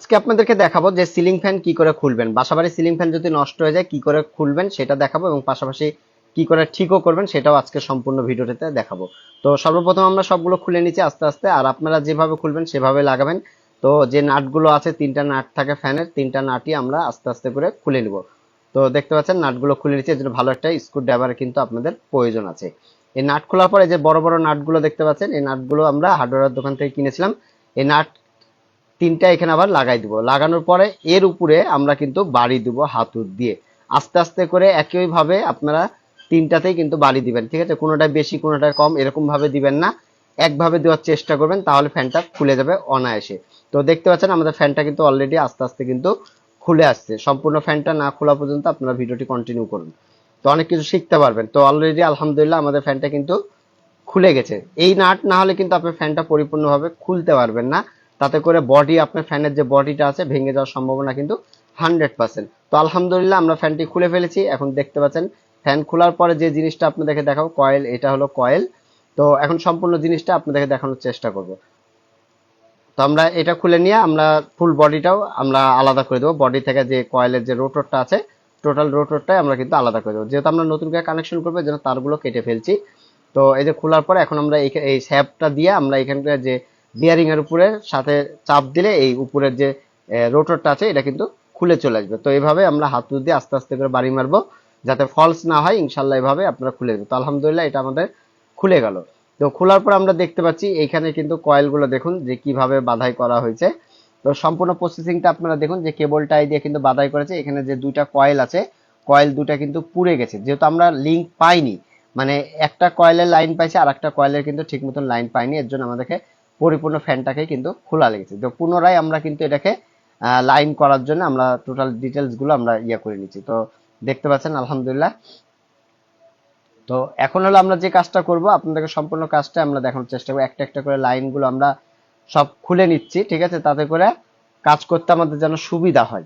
আজকে আপনাদেরকে দেখাবো যে সিলিং ফ্যান কি করে খুলবেন, বাসাবাড়ির সিলিং ফ্যান যদি নষ্ট হয়ে যায় কি করে খুলবেন সেটা দেখাবো, এবং পাশাপাশি কি করে ঠিকও করবেন সেটাও আজকে সম্পূর্ণ ভিডিওতে দেখাবো। তো সর্বপ্রথম আমরা সবগুলো খুলে নিচ্ছি আস্তে আস্তে, আর আপনারা যেভাবে খুলবেন সেভাবে লাগাবেন। তো যে নাটগুলো আছে, 3টা নাট থাকে ফ্যানের, 3টা নাটই আমরা আস্তে আস্তে করে খুলে নিব। তো দেখতে পাচ্ছেন নাটগুলো খুলে নিচ্ছি, এর জন্য ভালো একটা স্ক্রু ড্রাইভার কিন্তু আপনাদের প্রয়োজন আছে। এই নাট খোলার পরে যে বড় বড় নাটগুলো দেখতে পাচ্ছেন, এই নাটগুলো আমরা হার্ডওয়্যার দোকান থেকে কিনেছিলাম। এই নাট 3টা এখানে আবার লাগাই দিব। লাগানোর পরে এর উপরে আমরা কিন্তু বাড়ি দিব হাতুড় দিয়ে, আস্তে আস্তে করে একইভাবে আপনারা 3টাতেই কিন্তু বাড়ি দিবেন, ঠিক আছে? কোনোটা বেশি কোনোটা কম এরকম ভাবে দিবেন না, একভাবে দেওয়ার চেষ্টা করবেন, তাহলে ফ্যানটা খুলে যাবে অনায়াসে। তো দেখতে পাচ্ছেন আমাদের ফ্যানটা কিন্তু অলরেডি আস্তে আস্তে কিন্তু খুলে আসছে। সম্পূর্ণ ফ্যানটা না খোলা পর্যন্ত আপনারা ভিডিওটি কন্টিনিউ করুন, তো অনেক কিছু শিখতে পারবেন। তো অলরেডি আলহামদুলিল্লাহ আমাদের ফ্যানটা কিন্তু খুলে গেছে। এই নাট না হলে কিন্তু আপনি ফ্যানটা পরিপূর্ণভাবে খুলতে পারবেন না, তাতে করে বডি, আপনার ফ্যানের যে বডিটা আছে ভেঙে যাওয়ার সম্ভাবনা কিন্তু 100%। তো আলহামদুলিল্লাহ আমরা ফ্যানটি খুলে ফেলেছি। এখন দেখতে পাচ্ছেন ফ্যান খোলার পরে যে জিনিসটা আপনাদেরকে দেখাবো, কয়েল, এটা হলো কয়েল। তো এখন সম্পূর্ণ জিনিসটা আপনাদেরকে দেখানোর চেষ্টা করব। তো আমরা এটা খুলে নিয়ে আমরা ফুল বডিটাও আমরা আলাদা করে দেবো। বডি থেকে যে কয়েলের যে রোটরটা আছে, টোটাল রোটরটাই আমরা কিন্তু আলাদা করে দেবো, যেহেতু আমরা নতুন করে কানেকশন করবো যেন তারগুলো কেটে ফেলছি। তো এই যে খোলার পরে এখন আমরা এই শ্যাপটা দিয়ে আমরা এখানকার যে বিয়ারিং এর উপরে সাথে চাপ দিলে এই উপরের যে রোটরটা আছে এটা কিন্তু খুলে চলে আসবে। তো এইভাবে আমরা হাত দিয়ে আস্তে আস্তে করে বাড়ি মারবো যাতে ফলস না হয়, ইনশাল্লাহ এইভাবে আপনারা খুলে দেবেন। তো আলহামদুলিল্লাহ এটা আমাদের খুলে গেল। তো খোলার পর আমরা দেখতে পাচ্ছি এইখানে কিন্তু কয়েলগুলো দেখুন যে কিভাবে বাধাই করা হয়েছে। তো সম্পূর্ণ প্রসেসিংটা আপনারা দেখুন যে কেবলটাই দিয়ে কিন্তু বাধাই করেছে। এখানে যে দুইটা কয়েল আছে, কয়েল দুটা কিন্তু পুড়ে গেছে, যেহেতু আমরা লিঙ্ক পাইনি, মানে একটা কয়েলের লাইন পাইছে আর একটা কয়েলের কিন্তু ঠিক মতন লাইন পাইনি, এর জন্য আমাদেরকে পরিপূর্ণ ফ্যানটাকে কিন্তু খোলা লেগেছে। তো পুনরায় আমরা কিন্তু এটাকে লাইন করার জন্য আমরা টোটাল ডিটেলস গুলো আমরা করে নিচ্ছি। তো দেখতে পাচ্ছেন আলহামদুলিল্লাহ। তো এখন হলো আমরা যে কাজটা করব আপনাদেরকে সম্পূর্ণ কাজটা আমরা দেখানোর চেষ্টা করব। একটা একটা করে লাইনগুলো আমরা সব খুলে নিচ্ছি, ঠিক আছে? তাতে করে কাজ করতে আমাদের যেন সুবিধা হয়।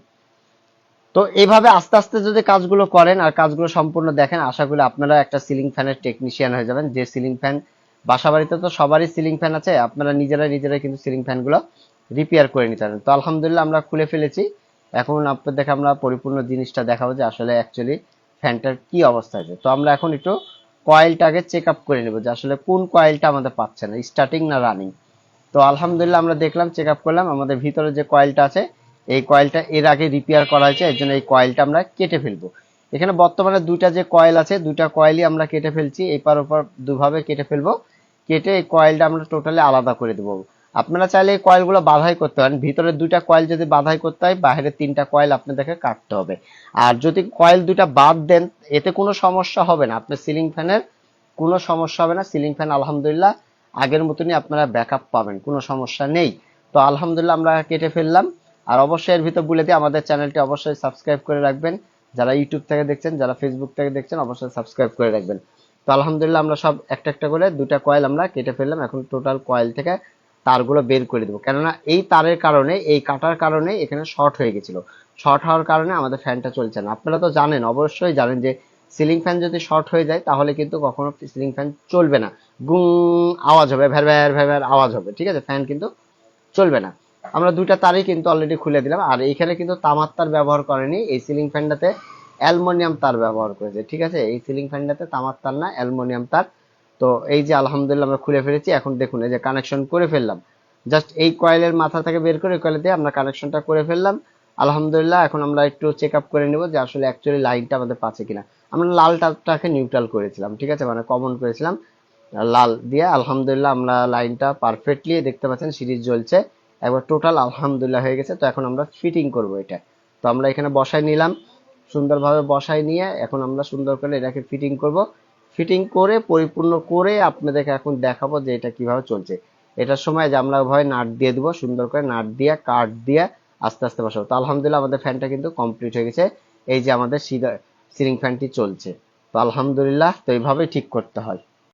তো এইভাবে আস্তে আস্তে যদি কাজগুলো করেন আর কাজগুলো সম্পূর্ণ দেখেন, আশা করি আপনারা একটা সিলিং ফ্যানের টেকনিশিয়ান হয়ে যাবেন। যে সিলিং ফ্যান, বাসা বাড়িতে তো সবারই সিলিং ফ্যান আছে, আপনারা নিজেরাই কিন্তু সিলিং ফ্যানগুলো রিপেয়ার করে নিতে পারেন। তো আলহামদুলিল্লাহ আমরা খুলে ফেলেছি। এখন আপনাদেরকে আমরা পরিপূর্ণ জিনিসটা দেখাবো যে আসলে অ্যাকচুয়ালি ফ্যানটার কি অবস্থা আছে। তো আমরা এখন একটু কয়েলটাকে চেক আপ করে নেব যে আসলে কোন কয়েলটা আমাদের পাচ্ছে না, স্টার্টিং না রানিং। তো আলহামদুলিল্লাহ আমরা দেখলাম, চেক আপ করলাম, আমাদের ভিতরে যে কয়েলটা আছে এই কয়েলটা এর আগে রিপেয়ার করা হয়েছে, এর জন্য এই কয়েলটা আমরা কেটে ফেলবো। এখানে বর্তমানে দুইটা যে কয়েল আছে, দুইটা কয়েলই আমরা কেটে ফেলছি, এপার ওপার দুভাবে কেটে ফেলবো। কেটে এই কয়েলটা আমরা টোটালি আলাদা করে দেবো। আপনারা চাইলে এই কয়েলগুলো বাধাই করতে পারেন। ভিতরে দুইটা কয়েল যদি বাধাই করতে হয়, বাইরে 3টা কয়েল আপনাদেরকে কাটতে হবে। আর যদি কয়েল দুইটা বাদ দেন এতে কোনো সমস্যা হবে না, আপনার সিলিং ফ্যানের কোনো সমস্যা হবে না। সিলিং ফ্যান আলহামদুলিল্লাহ আগের মতনই আপনারা ব্যাকআপ পাবেন, কোনো সমস্যা নেই। তো আলহামদুলিল্লাহ আমরা কেটে ফেললাম। আর অবশ্যই এর ভিতর বলে দিই আমাদের চ্যানেলটি অবশ্যই সাবস্ক্রাইব করে রাখবেন। যারা ইউটিউব থেকে দেখছেন, যারা ফেসবুক থেকে দেখছেন অবশ্যই সাবস্ক্রাইব করে রাখবেন। তো আলহামদুলিল্লাহ আমরা সব একটা একটা করে দুটা কয়েল আমরা কেটে ফেললাম। এখন টোটাল কয়েল থেকে তারগুলো বের করে দেবো, কেননা এই তারের কারণে, এই কাটার কারণে এখানে শর্ট হয়ে গেছিল। শর্ট হওয়ার কারণে আমাদের ফ্যানটা চলছে না। আপনারা তো জানেন, অবশ্যই জানেন যে সিলিং ফ্যান যদি শর্ট হয়ে যায় তাহলে কিন্তু কখনো সিলিং ফ্যান চলবে না, গুং আওয়াজ হবে, ভ্যার ভ্যার ভ্যার ভ্যার আওয়াজ হবে, ঠিক আছে? ফ্যান কিন্তু চলবে না। আমরা দুইটা তারই কিন্তু অলরেডি খুলে দিলাম। আর এইখানে কিন্তু তামার তার ব্যবহার করেনি, এই সিলিং ফ্যানটাতে অ্যালুমিনিয়াম তার ব্যবহার করেছে, ঠিক আছে? এই সিলিং ফ্যানটাতে তামার তার না, অ্যালুমিনিয়াম তার। তো এই যে আলহামদুলিল্লাহ আমরা খুলে ফেলেছি। এখন দেখুন এই যে কানেকশন করে ফেললাম, জাস্ট এই কয়েলের মাথা থেকে বের করে কয়েলে দিয়ে আমরা কানেকশনটা করে ফেললাম। আলহামদুলিল্লাহ এখন আমরা একটু চেক আপ করে নেব যে আসলে অ্যাকচুয়ালি লাইনটা আমাদের পাচ্ছে কিনা। আমরা লাল তারটাকে নিউট্রাল করেছিলাম, ঠিক আছে, মানে কমন করেছিলাম লাল দিয়ে। আলহামদুলিল্লাহ আমরা লাইনটা পারফেক্টলি দেখতে পাচ্ছেন সিরিজ জ্বলছে, একবার টোটাল আলহামদুলিল্লাহ হয়ে গেছে। তো এখন আমরা ফিটিং করব এটা। তো আমরা এখানে বসাই নিলাম, সুন্দরভাবে বসাই নিয়ে এখন আমরা সুন্দর করে এটাকে ফিটিং করব। ফিটিং করে পরিপূর্ণ করে আপনাদেরকে এখন দেখাবো যে এটা কিভাবে চলছে। এটার সময় যে আমরা ভয় নাট দিয়ে দিব, সুন্দর করে নাট দিয়ে কাট দিয়ে আস্তে আস্তে বসাবো। তো আলহামদুলিল্লাহ আমাদের ফ্যানটা কিন্তু কমপ্লিট হয়ে গেছে। এই যে আমাদের সিলিং ফ্যানটি চলছে। তো আলহামদুলিল্লাহ, তো এইভাবেই ঠিক করতে হয়।